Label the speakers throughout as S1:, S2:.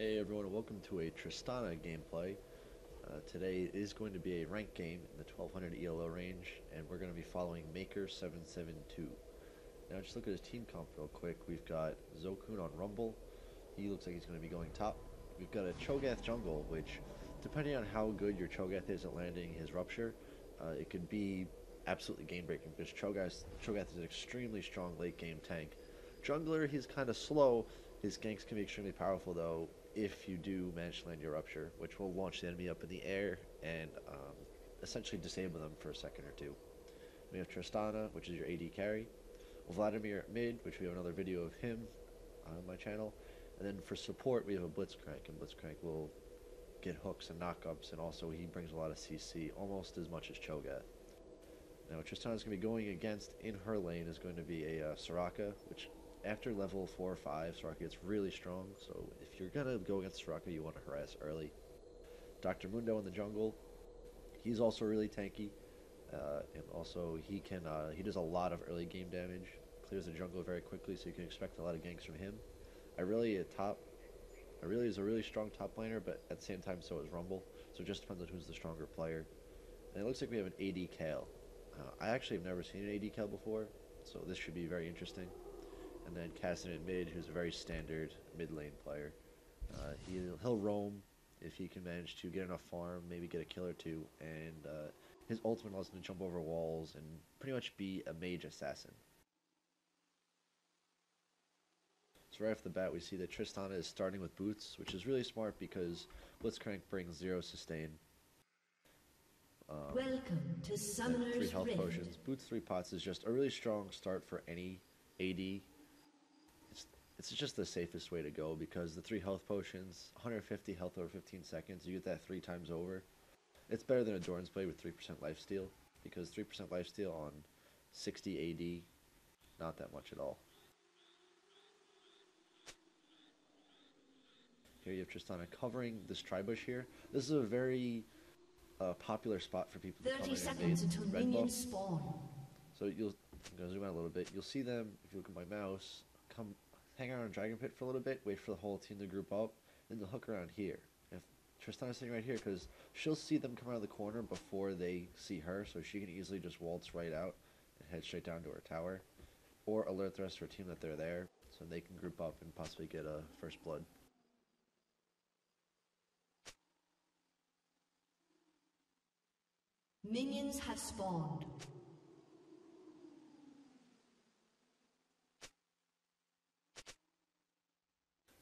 S1: Hey everyone, and welcome to a Tristana gameplay. Today is going to be a ranked game in the 1200 ELO range, and we're going to be following Maker772. Now just look at his team comp real quick. We've got Zokun on Rumble. He looks like he's going to be going top. We've got a Cho'Gath jungle, which, depending on how good your Cho'Gath is at landing his Rupture, it could be absolutely game-breaking, because Cho'Gath is an extremely strong late-game tank. Jungler, he's kind of slow. His ganks can be extremely powerful, though, if you do manage to land your Rupture, which will launch the enemy up in the air and essentially disable them for a second or two. We have Tristana, which is your AD carry. Vladimir at mid, which we have another video of him on my channel. And then for support, we have a Blitzcrank, and Blitzcrank will get hooks and knockups, and also he brings a lot of CC, almost as much as Cho'Gath. Now, Tristana's going to be going against, in her lane, is going to be a Soraka, which after level 4 or 5, Soraka gets really strong, so if you're going to go against Soraka, you want to harass early. Dr. Mundo in the jungle, he's also really tanky, and also he does a lot of early game damage, clears the jungle very quickly, so you can expect a lot of ganks from him. Irelia is a really strong top laner, but at the same time so is Rumble, so it just depends on who's the stronger player. And it looks like we have an AD Kale. I actually have never seen an AD Kale before, so this should be very interesting. And then Cassin at mid, who's a very standard mid lane player. He'll roam if he can manage to get enough farm, maybe get a kill or two, and his ultimate allows him to jump over walls and pretty much be a mage assassin. So right off the bat, we see that Tristana is starting with boots, which is really smart because Blitzcrank brings 0 sustain.
S2: Welcome to Summoner's
S1: 3 health
S2: Rift.
S1: potions. Boots 3 pots is just a really strong start for any AD. It's just the safest way to go because the 3 health potions, 150 health over 15 seconds, you get that 3 times over. It's better than a Doran's Blade with 3% lifesteal, because 3% lifesteal on 60 AD, not that much at all. Here you have Tristana covering this tri-bush here. This is a very popular spot for people to come
S2: 30
S1: in
S2: seconds
S1: and
S2: until
S1: red
S2: minions
S1: buff.
S2: spawn.
S1: So I'm going to zoom out a little bit. You'll see them, if you look at my mouse, hang around Dragon Pit for a little bit, wait for the whole team to group up, then they'll hook around here. If Tristana's sitting right here, because she'll see them come around the corner before they see her, so she can easily just waltz right out and head straight down to her tower, or alert the rest of her team that they're there, so they can group up and possibly get a first blood.
S2: Minions have spawned.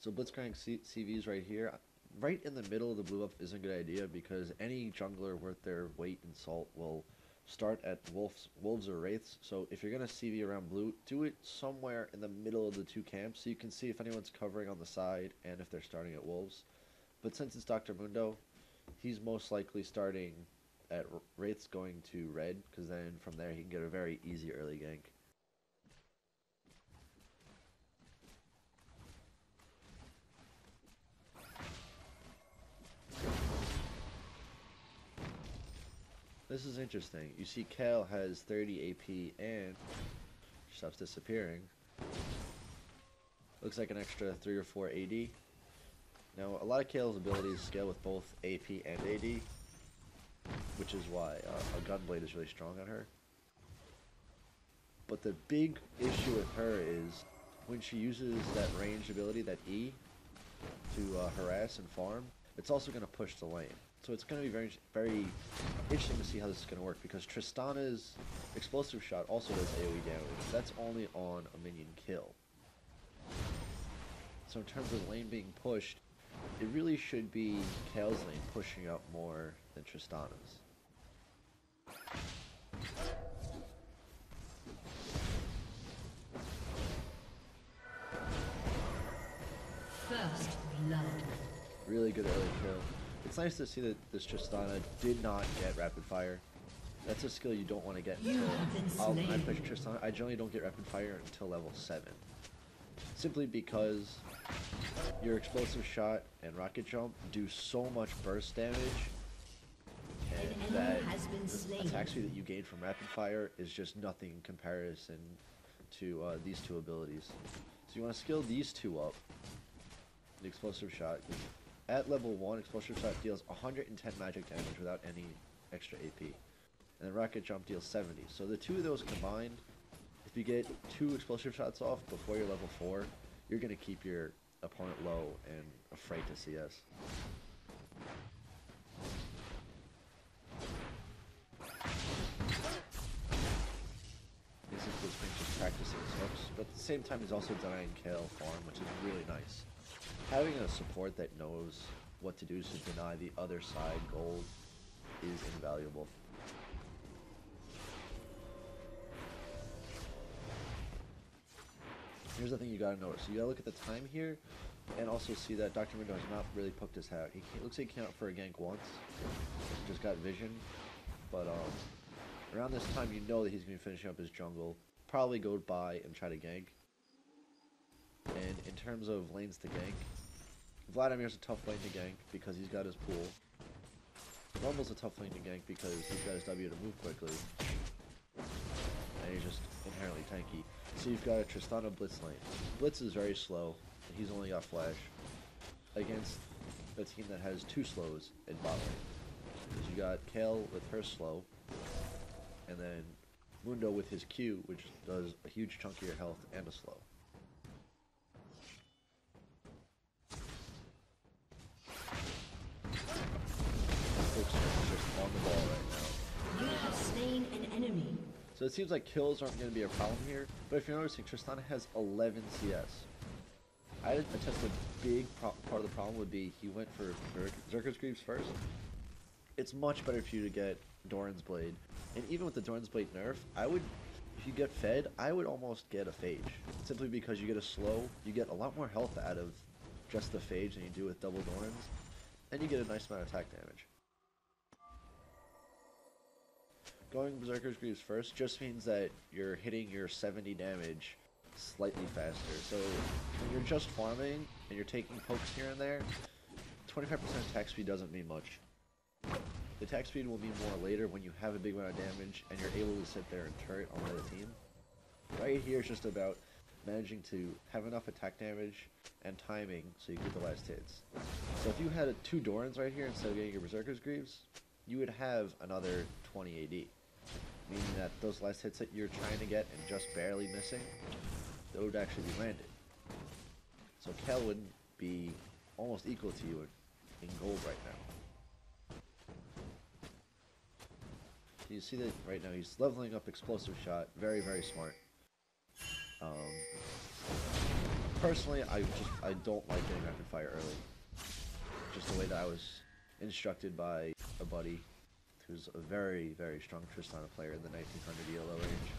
S1: So Blitzcrank CVs right here, right in the middle of the blue buff isn't a good idea because any jungler worth their weight in salt will start at wolves or wraiths. So if you're going to CV around blue, do it somewhere in the middle of the 2 camps so you can see if anyone's covering on the side and if they're starting at wolves. But since it's Dr. Mundo, he's most likely starting at wraiths going to red, because then from there he can get a very easy early gank. This is interesting. You see Kale has 30 AP and stops disappearing. Looks like an extra 3 or 4 AD. Now, a lot of Kale's abilities scale with both AP and AD, which is why a Gunblade is really strong on her. But the big issue with her is when she uses that ranged ability, that E, to harass and farm, it's also going to push the lane. So it's going to be very, very interesting to see how this is going to work, because Tristana's explosive shot also does AoE damage. That's only on a minion kill. So in terms of lane being pushed, it really should be Kale's lane pushing up more than Tristana's.
S2: First blood.
S1: Really good early kill. It's nice to see that this Tristana did not get rapid fire. That's a skill you don't want to get until when I push Tristana. I generally don't get rapid fire until level 7. Simply because your explosive shot and rocket jump do so much burst damage, and that the attack speed that you gain from rapid fire is just nothing in comparison to these 2 abilities. So you want to skill these 2 up, the explosive shot. At level 1, explosive shot deals 110 magic damage without any extra AP. And then rocket jump deals 70. So the two of those combined, if you get 2 explosive shots off before you're level 4, you're going to keep your opponent low and afraid to CS. Basically, Spring's just practicing his hooks, but at the same time he's also denying Kale farm, which is really nice. Having a support that knows what to do to deny the other side gold is invaluable. Here's the thing you gotta notice. You gotta look at the time here, and also see that Dr. Mundo has not really poked his hat. Looks like he came out for a gank once, just got vision, but around this time you know that he's gonna be finishing up his jungle. Probably go by and try to gank. And in terms of lanes to gank, Vladimir's a tough lane to gank because he's got his pool. Rumble's a tough lane to gank because he's got his W to move quickly. And he's just inherently tanky. So you've got a Tristana Blitz lane. Blitz is very slow, and he's only got flash. Against a team that has 2 slows in bot lane. Because you got Kale with her slow, and then Mundo with his Q, which does a huge chunk of your health and a slow. Folks are just on the ball right now.
S2: You have slain an enemy.
S1: So it seems like kills aren't going to be a problem here, but if you're noticing, Tristana has 11 CS. I'd attest a big part of the problem would be he went for Zerker's Greaves first. It's much better for you to get Doran's Blade. And even with the Doran's Blade nerf, if you get fed, I would almost get a Phage. Simply because you get a slow, you get a lot more health out of just the Phage than you do with double Dorans, and you get a nice amount of attack damage. Going Berserker's Greaves first just means that you're hitting your 70 damage slightly faster. So when you're just farming and you're taking pokes here and there, 25% attack speed doesn't mean much. The attack speed will mean more later when you have a big amount of damage and you're able to sit there and turret on the other team. Right here it's just about managing to have enough attack damage and timing so you get the last hits. So if you had 2 Dorans right here instead of getting your Berserker's Greaves, you would have another 20 AD. Meaning that those last hits that you're trying to get and just barely missing, they would actually be landed. So Kel would be almost equal to you in gold right now. You see that right now he's leveling up explosive shot, very, very smart. Personally, I don't like getting rapid fire early. Just the way that I was instructed by a buddy who's a very, very strong Tristana player in the 1900 ELO range.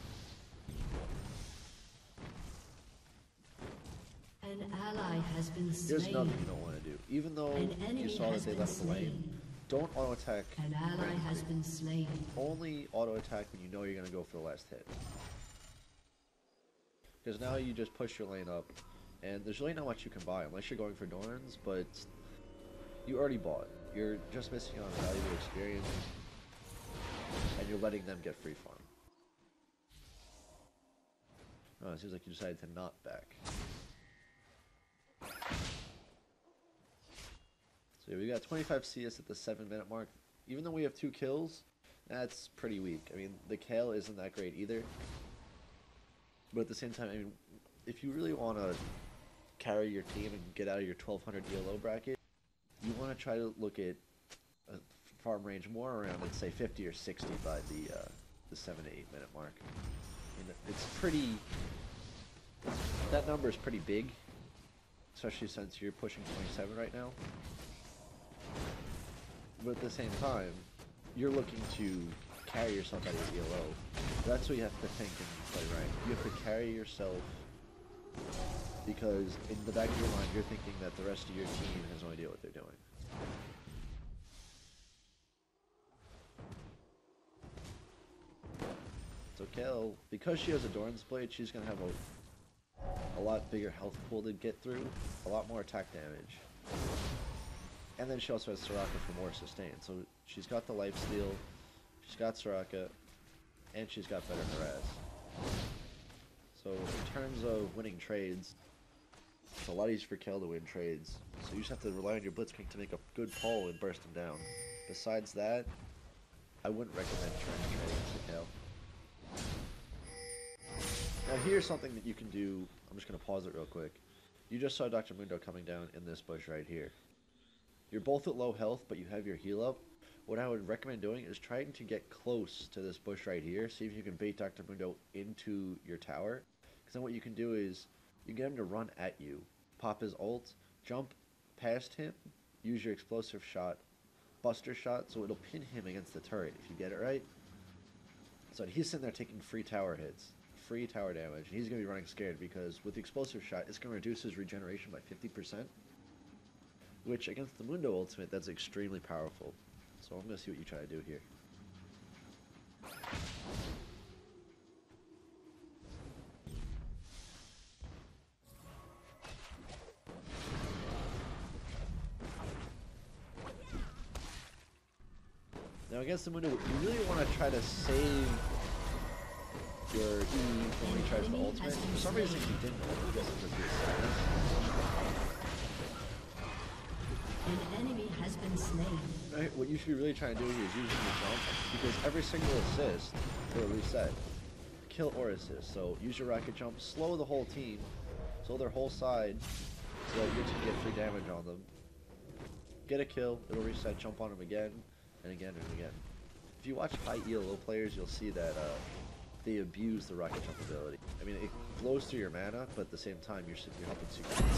S2: An ally has been slain.
S1: Here's another you don't want to do. Even though you saw that they left the lane, don't auto attack.
S2: An ally has been slain.
S1: Only auto attack when you know you're going to go for the last hit. Because now you just push your lane up, and there's really not much you can buy unless you're going for Dorans, but you already bought. You're just missing on valuable experience, and you're letting them get free farm. Oh, it seems like you decided to not back. So we got 25 CS at the 7-minute mark. Even though we have 2 kills, that's pretty weak. I mean, the Kale isn't that great either. But at the same time, I mean, if you really want to carry your team and get out of your 1200 ELO bracket, you want to try to look at a farm range more around, let's say, 50 or 60 by the 7 to 8 minute mark. And it's pretty... That number is pretty big, especially since you're pushing 27 right now. But at the same time, you're looking to carry yourself out of your ELO. That's what you have to think and play right. You have to carry yourself because in the back of your mind, you're thinking that the rest of your team has no idea what they're doing. So Kale, because she has a Doran's Blade, she's going to have a lot bigger health pool to get through, a lot more attack damage. And then she also has Soraka for more sustain. So she's got the lifesteal, she's got Soraka, and she's got better harass. So in terms of winning trades, It's a lot easier for Kale to win trades. So you just have to rely on your Blitzcrank to make a good pull and burst him down. Besides that, I wouldn't recommend trying to trade to Kale. Now here's something that you can do. I'm just going to pause it real quick. You just saw Dr. Mundo coming down in this bush right here. You're both at low health, but you have your heal up. What I would recommend doing is trying to get close to this bush right here. See if you can bait Dr. Mundo into your tower. Because then what you can do is you get him to run at you. Pop his ult, jump past him, use your explosive shot, buster shot, so it'll pin him against the turret if you get it right. So he's sitting there taking free tower hits, free tower damage, and he's going to be running scared because with the explosive shot, it's going to reduce his regeneration by 50%, which against the Mundo ultimate, that's extremely powerful. So I'm going to see what you try to do here. Now against the Mundo, you really want to try to save your E when he tries to ultimate. For some reason he didn't because of the
S2: An enemy has been slain.
S1: right, what you should be really trying to do here is using your jump because every single assist will reset. Kill or assist. So use your rocket jump, slow the whole team, slow their whole side so that you can get free damage on them. Get a kill, it'll reset, jump on them again, and again and again. If you watch high ELO players, you'll see that they abuse the rocket jump ability. I mean, it blows through your mana, but at the same time, you're helping secure.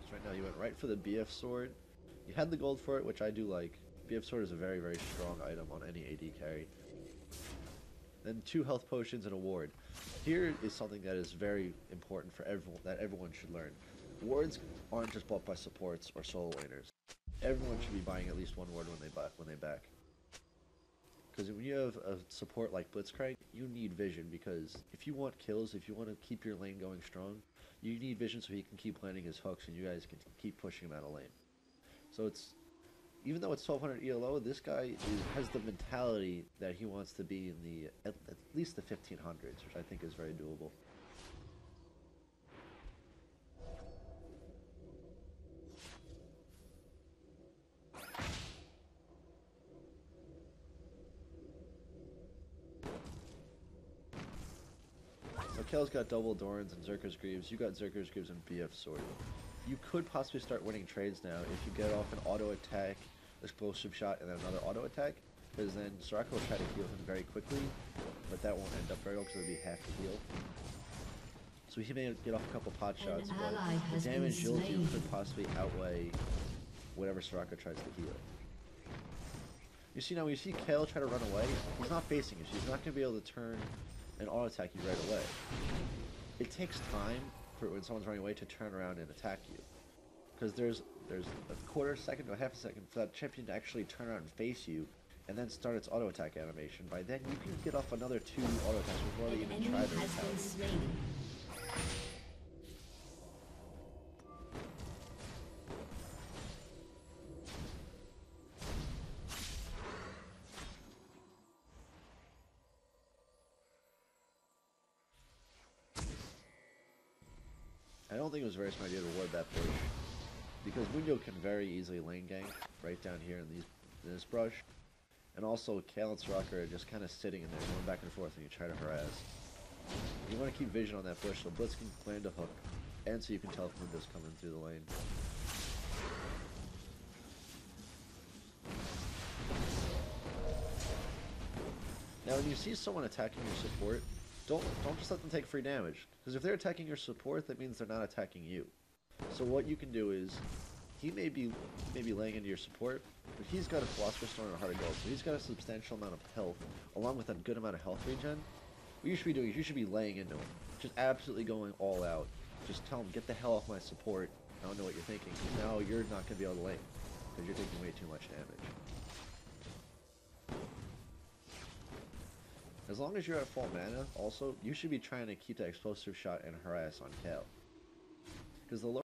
S1: So right now, you went right for the BF sword. You had the gold for it, which I do like. BF sword is a very, very strong item on any AD carry. Then 2 health potions and a ward. Here is something that is very important for everyone, that everyone should learn. Wards aren't just bought by supports or solo laners. Everyone should be buying at least 1 ward when they back. Because when you have a support like Blitzcrank, you need vision because if you want kills, if you want to keep your lane going strong, you need vision so he can keep landing his hooks and you guys can keep pushing him out of lane. So even though it's 1200 ELO, this guy has the mentality that he wants to be in the at least the 1500s, which I think is very doable. So Kale's got double Dorans and Zerker's Greaves. You got Zerker's Greaves and BF Sword. You could possibly start winning trades now if you get off an auto attack, explosive shot, and then another auto attack, because then Soraka will try to heal him very quickly, but that won't end up very well because it'll be half the heal. So he may get off a couple pot shots, but the damage you'll do could possibly outweigh whatever Soraka tries to heal. You see now, when you see Kale try to run away, he's not facing you, so he's not going to be able to turn and auto attack you right away. It takes time for when someone's running away to turn around and attack you, because there's a quarter second to a half a second for that champion to actually turn around and face you and then start its auto attack animation. By then you can get off another 2 auto attacks before they even try to attack. I don't think it was a very smart idea to ward that bush, because Mundo can very easily lane gank right down here in this brush, and also Kale and Soraka are just kind of sitting in there, going back and forth, and you try to harass. You want to keep vision on that bush so Blitz can land a hook, and so you can tell if Mundo's coming through the lane. Now, when you see someone attacking your support, don't just let them take free damage, because if they're attacking your support, that means they're not attacking you. So what you can do is, he may be laying into your support, but he's got a Philosopher's Stone and a Heart of Gold, so he's got a substantial amount of health, along with a good amount of health regen. What you should be doing is you should be laying into him, just absolutely going all out. Just tell him, get the hell off my support. I don't know what you're thinking, because now you're not going to be able to lane, because you're taking way too much damage. As long as you're at full mana, also, you should be trying to keep that explosive shot and harass on Kale. Because the lower